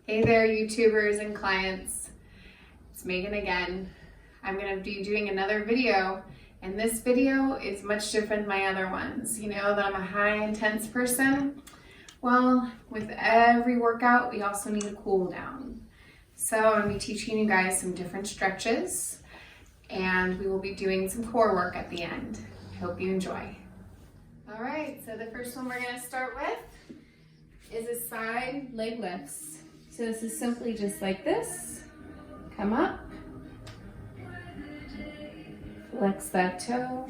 Hey there, YouTubers and clients. It's Megan again. I'm going to be doing another video, and this video is much different than my other ones. You know that I'm a high intense person. Well, with every workout, we also need a cool down. So I'm going to be teaching you guys some different stretches, and we will be doing some core work at the end. I hope you enjoy. All right, so the first one we're going to start with is a side leg lifts. So this is simply just like this. Come up, flex that toe.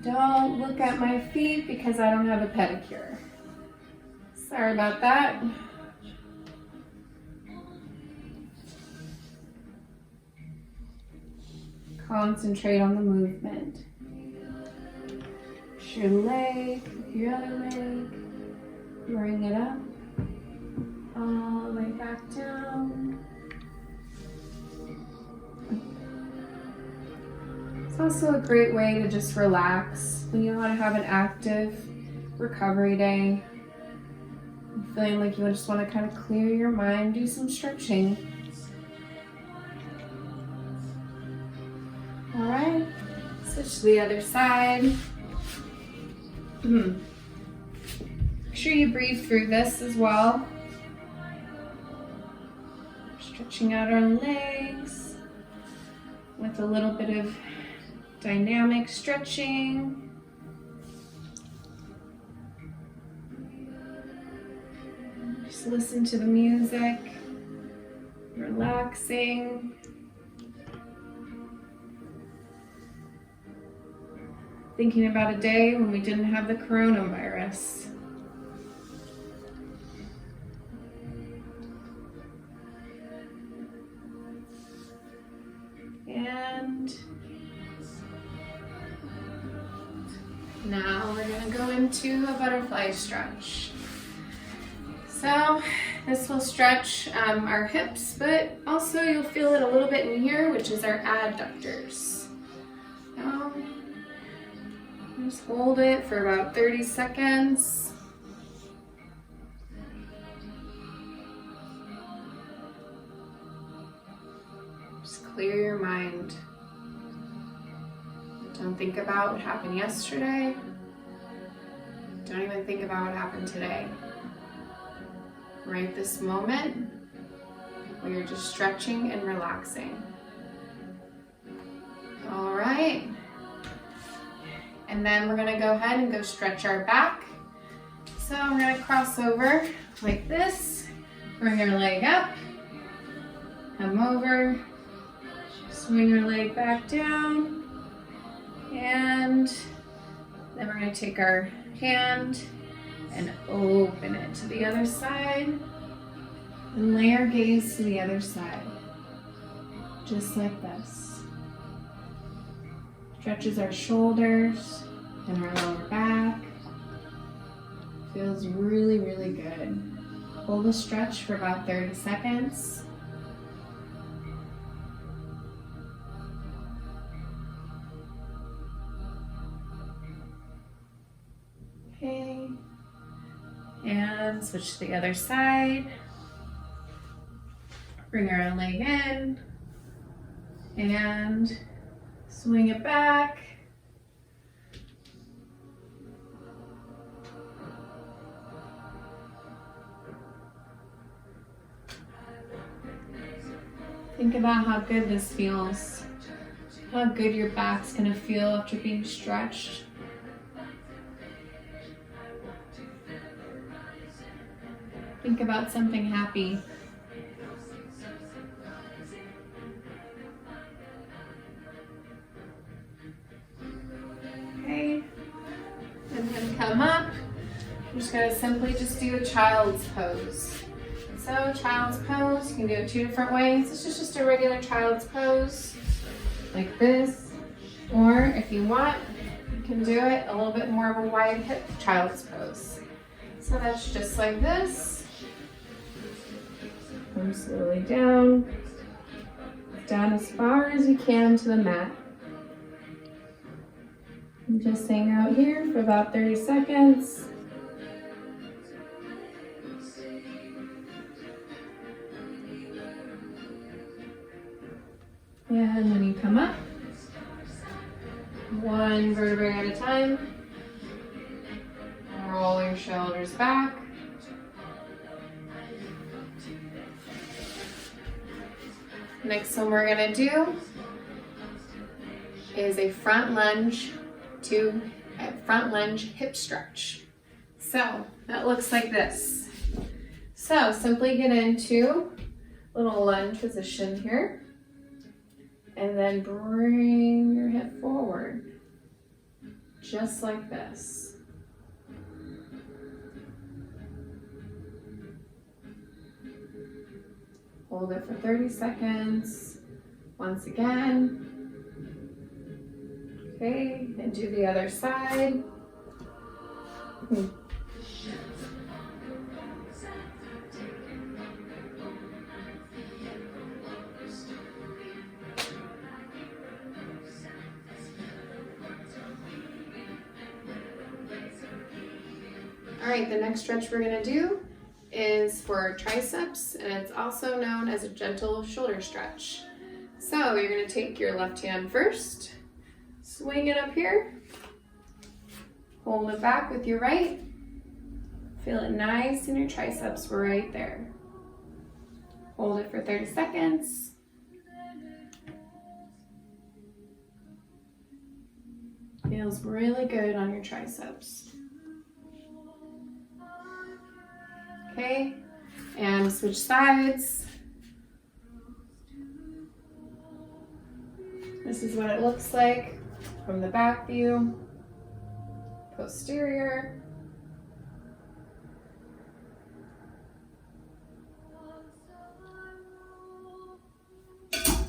Don't look at my feet because I don't have a pedicure. Sorry about that. Concentrate on the movement. Push your leg, your other leg. Bring it up, all the way back down. It's also a great way to just relax when you want to have an active recovery day. Feeling like you just want to kind of clear your mind, do some stretching. All right, switch to the other side. Make sure you breathe through this as well. Stretching out our legs with a little bit of dynamic stretching. Just listen to the music, relaxing. Thinking about a day when we didn't have the coronavirus. And now we're going to go into a butterfly stretch. So this will stretch our hips, but also you'll feel it a little bit in here, which is our adductors. Just hold it for about 30 seconds. Clear your mind. Don't think about what happened yesterday. Don't even think about what happened today. Right this moment, where you're just stretching and relaxing. All right. And then we're gonna go ahead and go stretch our back. So we're gonna cross over like this, bring our leg up, come over, swing your leg back down, and then we're going to take our hand and open it to the other side and lay our gaze to the other side, just like this. Stretches our shoulders and our lower back. Feels really, really good. Hold the stretch for about 30 seconds. Okay, and switch to the other side. Bring our leg in and swing it back. Think about how good this feels, how good your back's gonna feel after being stretched. Think about something happy. Okay, and then come up. I'm just gonna simply just do a child's pose. So child's pose, you can do it two different ways. This is just a regular child's pose, like this. Or if you want, you can do it a little bit more of a wide hip child's pose. So that's just like this. Come slowly down as far as you can to the mat. And just hang out here for about 30 seconds. And then you come up, one vertebrae at a time. Roll your shoulders back. Next one we're gonna do is a front lunge hip stretch. So that looks like this. So simply get into little lunge position here, and then bring your hip forward, just like this. Hold it for 30 seconds. Once again. Okay, and do the other side. All right, the next stretch we're gonna do is for triceps, and it's also known as a gentle shoulder stretch. So you're gonna take your left hand first, swing it up here, hold it back with your right, feel it nice in your triceps right there. Hold it for 30 seconds. Feels really good on your triceps. Okay, and switch sides. This is what it looks like from the back view, posterior.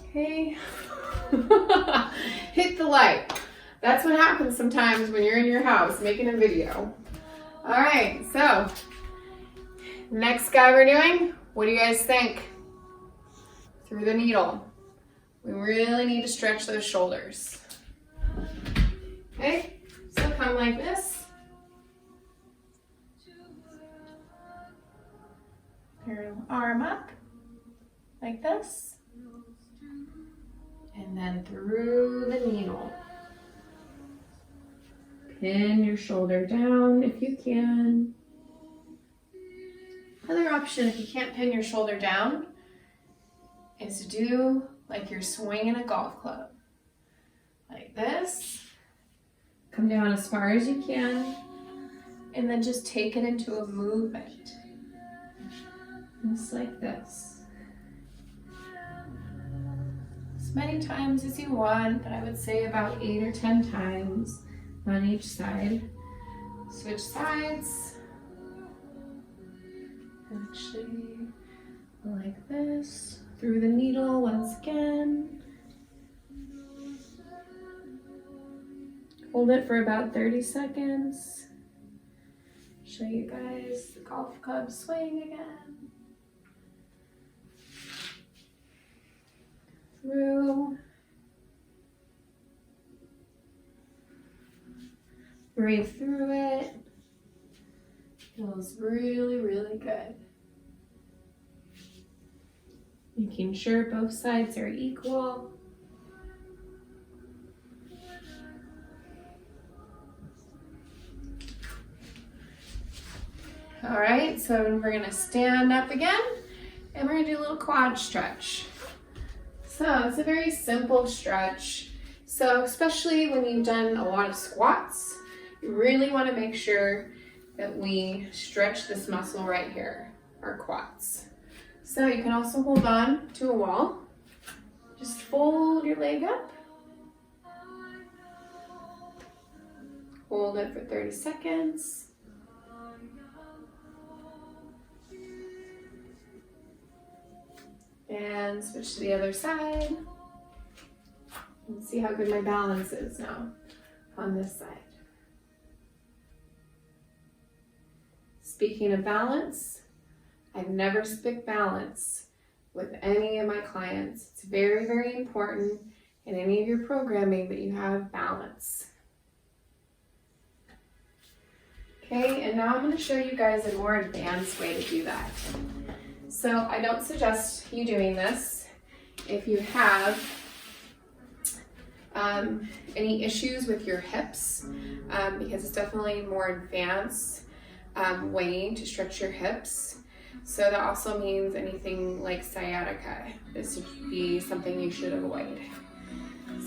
Okay, hit the light. That's what happens sometimes when you're in your house making a video. All right, so next guy we're doing, what do you guys think? Through the needle. We really need to stretch those shoulders. Okay, so come like this. Your arm up, like this. And then through the needle. Pin your shoulder down if you can. Another option, if you can't pin your shoulder down, is to do like you're swinging a golf club. Like this. Come down as far as you can, and then just take it into a movement. Just like this. As many times as you want, but I would say about 8 or 10 times on each side. Switch sides. Actually, like this. Through the needle once again. Hold it for about 30 seconds. Show you guys the golf club swing again. Through. Breathe through it. Feels really, really good. Making sure both sides are equal. All right, so we're gonna stand up again, and we're gonna do a little quad stretch. So it's a very simple stretch. So especially when you've done a lot of squats, you really wanna make sure that we stretch this muscle right here, our quads. So you can also hold on to a wall. Just fold your leg up. Hold it for 30 seconds. And switch to the other side. And see how good my balance is now on this side. Speaking of balance, I've never skipped balance with any of my clients. It's very, very important in any of your programming that you have balance. Okay, and now I'm going to show you guys a more advanced way to do that. So I don't suggest you doing this if you have any issues with your hips, because it's definitely a more advanced way to stretch your hips. So that also means anything like sciatica. This would be something you should avoid.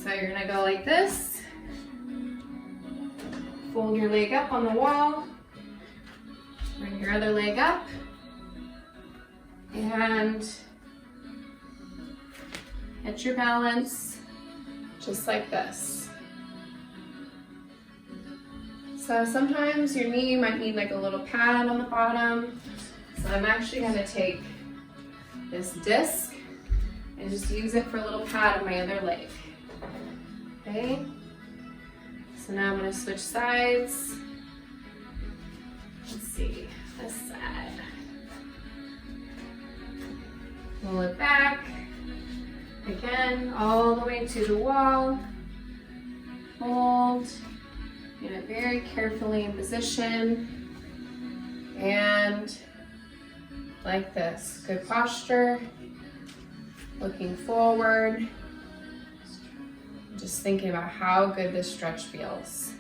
So you're gonna go like this. Fold your leg up on the wall. Bring your other leg up. And get your balance just like this. So sometimes your knee might need like a little pad on the bottom. So I'm actually going to take this disc and just use it for a little pad on my other leg. Okay? So now I'm going to switch sides. Let's see, this side. Pull it back. Again, all the way to the wall. Hold. Get it very carefully in position. And like this. Good posture. Looking forward. Just thinking about how good this stretch feels.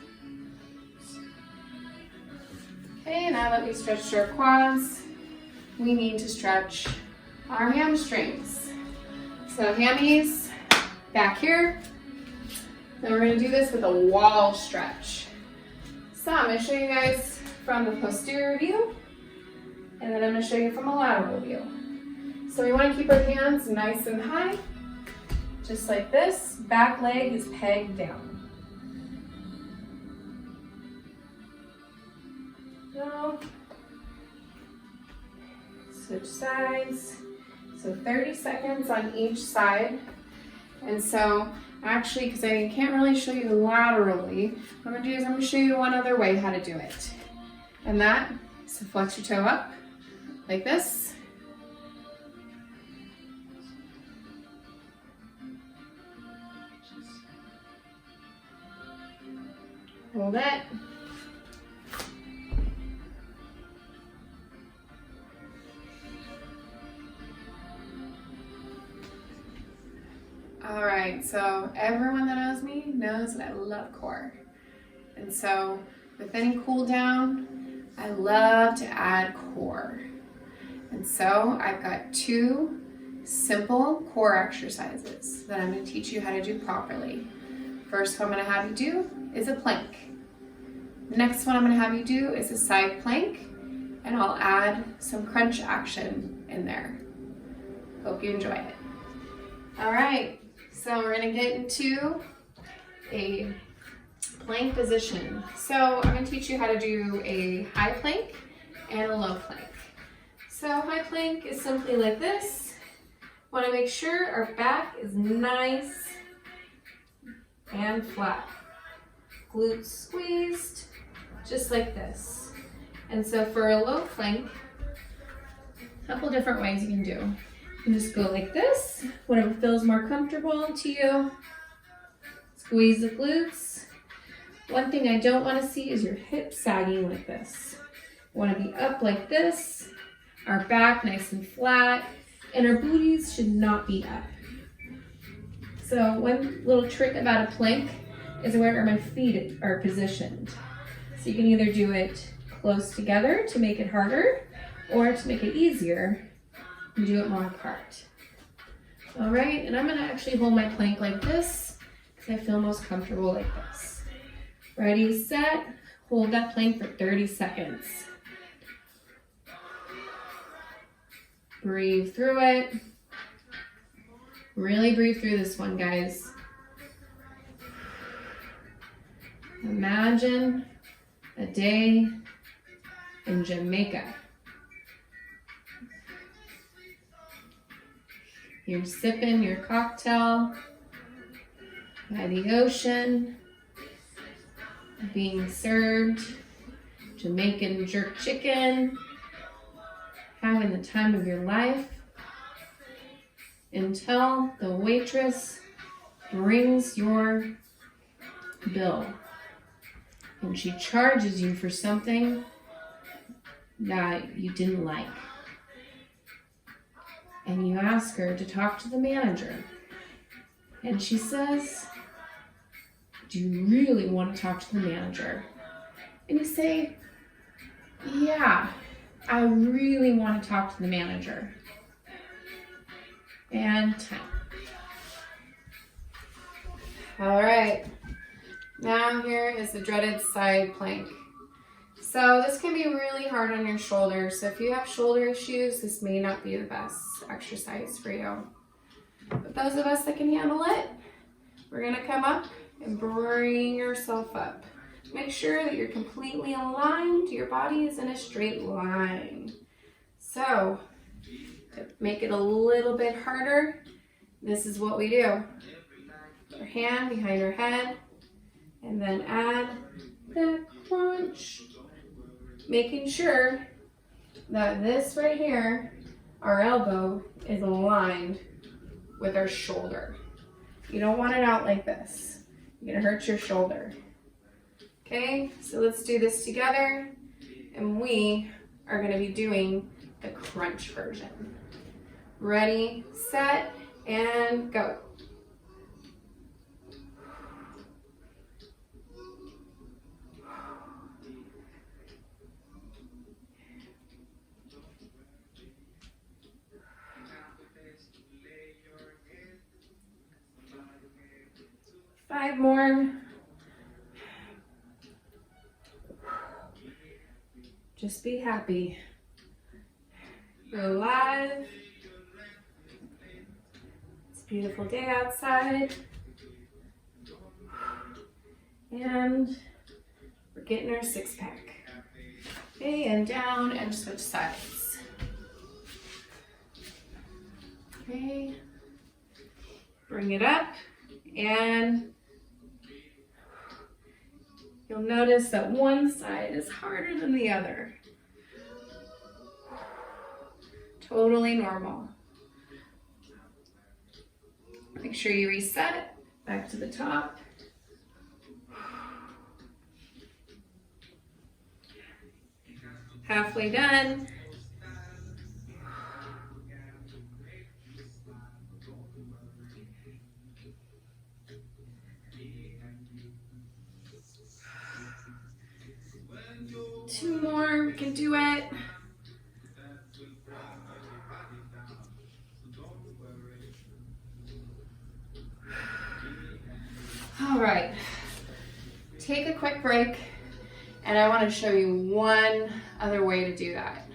Okay, now that we stretched our quads, we need to stretch our hamstrings. So hammies, back here. Then we're gonna do this with a wall stretch. So I'm gonna show you guys from the posterior view, and then I'm gonna show you from a lateral view. So we wanna keep our hands nice and high, just like this. Back leg is pegged down. So, switch sides. So 30 seconds on each side. And so actually, because I can't really show you laterally, what I'm gonna do is I'm gonna show you one other way how to do it. And that is to flex your toe up like this. Hold it. All right, so everyone that knows me knows that I love core. And so with any cool down, I love to add core. And so I've got 2 simple core exercises that I'm going to teach you how to do properly. First one I'm going to have you do is a plank. Next one I'm going to have you do is a side plank, and I'll add some crunch action in there. Hope you enjoy it. All right, so we're going to get into a plank position. So I'm going to teach you how to do a high plank and a low plank. So high plank is simply like this. Want to make sure our back is nice and flat. Glutes squeezed, just like this. And so for a low plank, a couple different ways you can do. You can just go like this, whatever feels more comfortable to you. Squeeze the glutes. One thing I don't want to see is your hips sagging like this. You want to be up like this, our back nice and flat, and our booties should not be up. So one little trick about a plank is where my feet are positioned. So you can either do it close together to make it harder, or to make it easier, and do it more apart. All right, and I'm gonna actually hold my plank like this, because I feel most comfortable like this. Ready, set, hold that plank for 30 seconds. Breathe through it. Really breathe through this one, guys. Imagine a day in Jamaica. You're sipping your cocktail by the ocean, being served Jamaican jerk chicken, having the time of your life, until the waitress brings your bill and she charges you for something that you didn't like. And you ask her to talk to the manager. And she says, do you really want to talk to the manager? And you say, yeah, I really want to talk to the manager. And time. All right, now here is the dreaded side plank. So this can be really hard on your shoulders. So if you have shoulder issues, this may not be the best exercise for you. But those of us that can handle it, we're gonna come up and bring yourself up. Make sure that you're completely aligned, your body is in a straight line. So to make it a little bit harder, this is what we do. Our hand behind our head, and then add the crunch. Making sure that this right here, our elbow, is aligned with our shoulder. You don't want it out like this. You're gonna hurt your shoulder. Okay, so let's do this together, and we are gonna be doing the crunch version. Ready, set, and go. Five more. Just be happy. You're alive. It's a beautiful day outside. And we're getting our six pack. Okay, and down and switch sides. Okay. Bring it up, and you'll notice that one side is harder than the other. Totally normal. Make sure you reset back to the top. Halfway done. Two more, we can do it. All right, take a quick break, and I want to show you one other way to do that.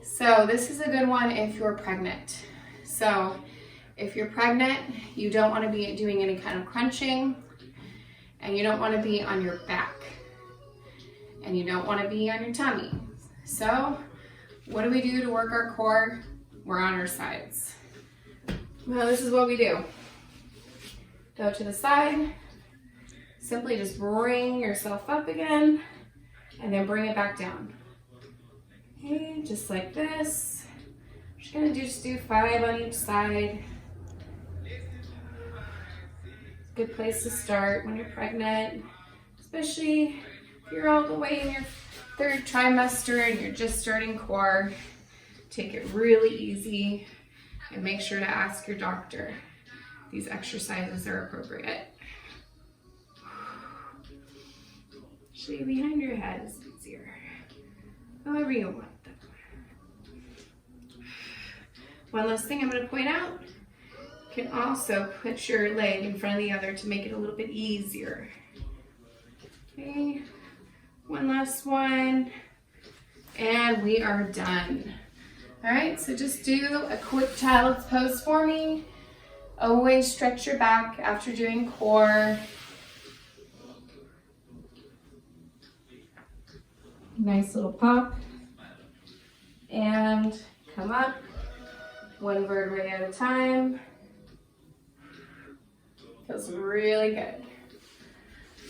So this is a good one if you're pregnant. So if you're pregnant, you don't want to be doing any kind of crunching, and you don't want to be on your back, and you don't want to be on your tummy. So what do we do to work our core? We're on our sides. Well, this is what we do. Go to the side, simply just bring yourself up again, and then bring it back down. Okay, just like this. I'm just gonna just do 5 on each side. Good place to start when you're pregnant, especially if you're all the way in your 3rd trimester and you're just starting core. Take it really easy and make sure to ask your doctor if these exercises are appropriate. Actually, behind your head is easier. However you want them. One last thing I'm going to point out. You can also put your leg in front of the other to make it a little bit easier. Okay, one last one, and we are done. All right, so just do a quick child's pose for me. Always stretch your back after doing core. Nice little pop. And come up, one vertebrae at a time. Feels really good.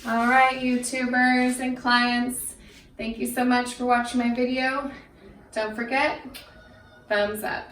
All right, YouTubers and clients, thank you so much for watching my video. Don't forget, thumbs up.